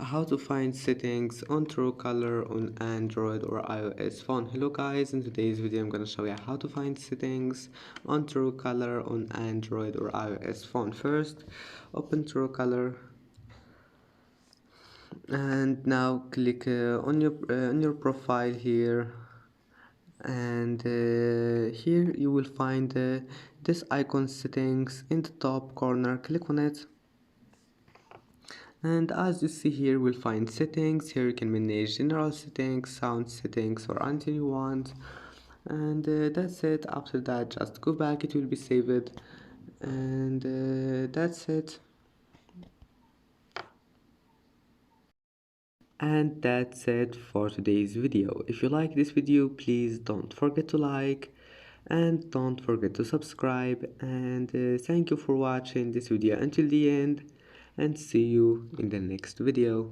How to find settings on Truecaller on Android or iOS phone. Hello guys, in today's video I'm gonna show you how to find settings on Truecaller on Android or iOS phone. First, open Truecaller and now click on your profile here, and here you will find this icon settings in the top corner. Click on it. And as you see here, we'll find settings. Here you can manage general settings, sound settings, or anything you want. And that's it. After that, just go back, it will be saved. And that's it. And that's it for today's video. If you like this video, please don't forget to like and don't forget to subscribe. And thank you for watching this video until the end, and see you in the next video.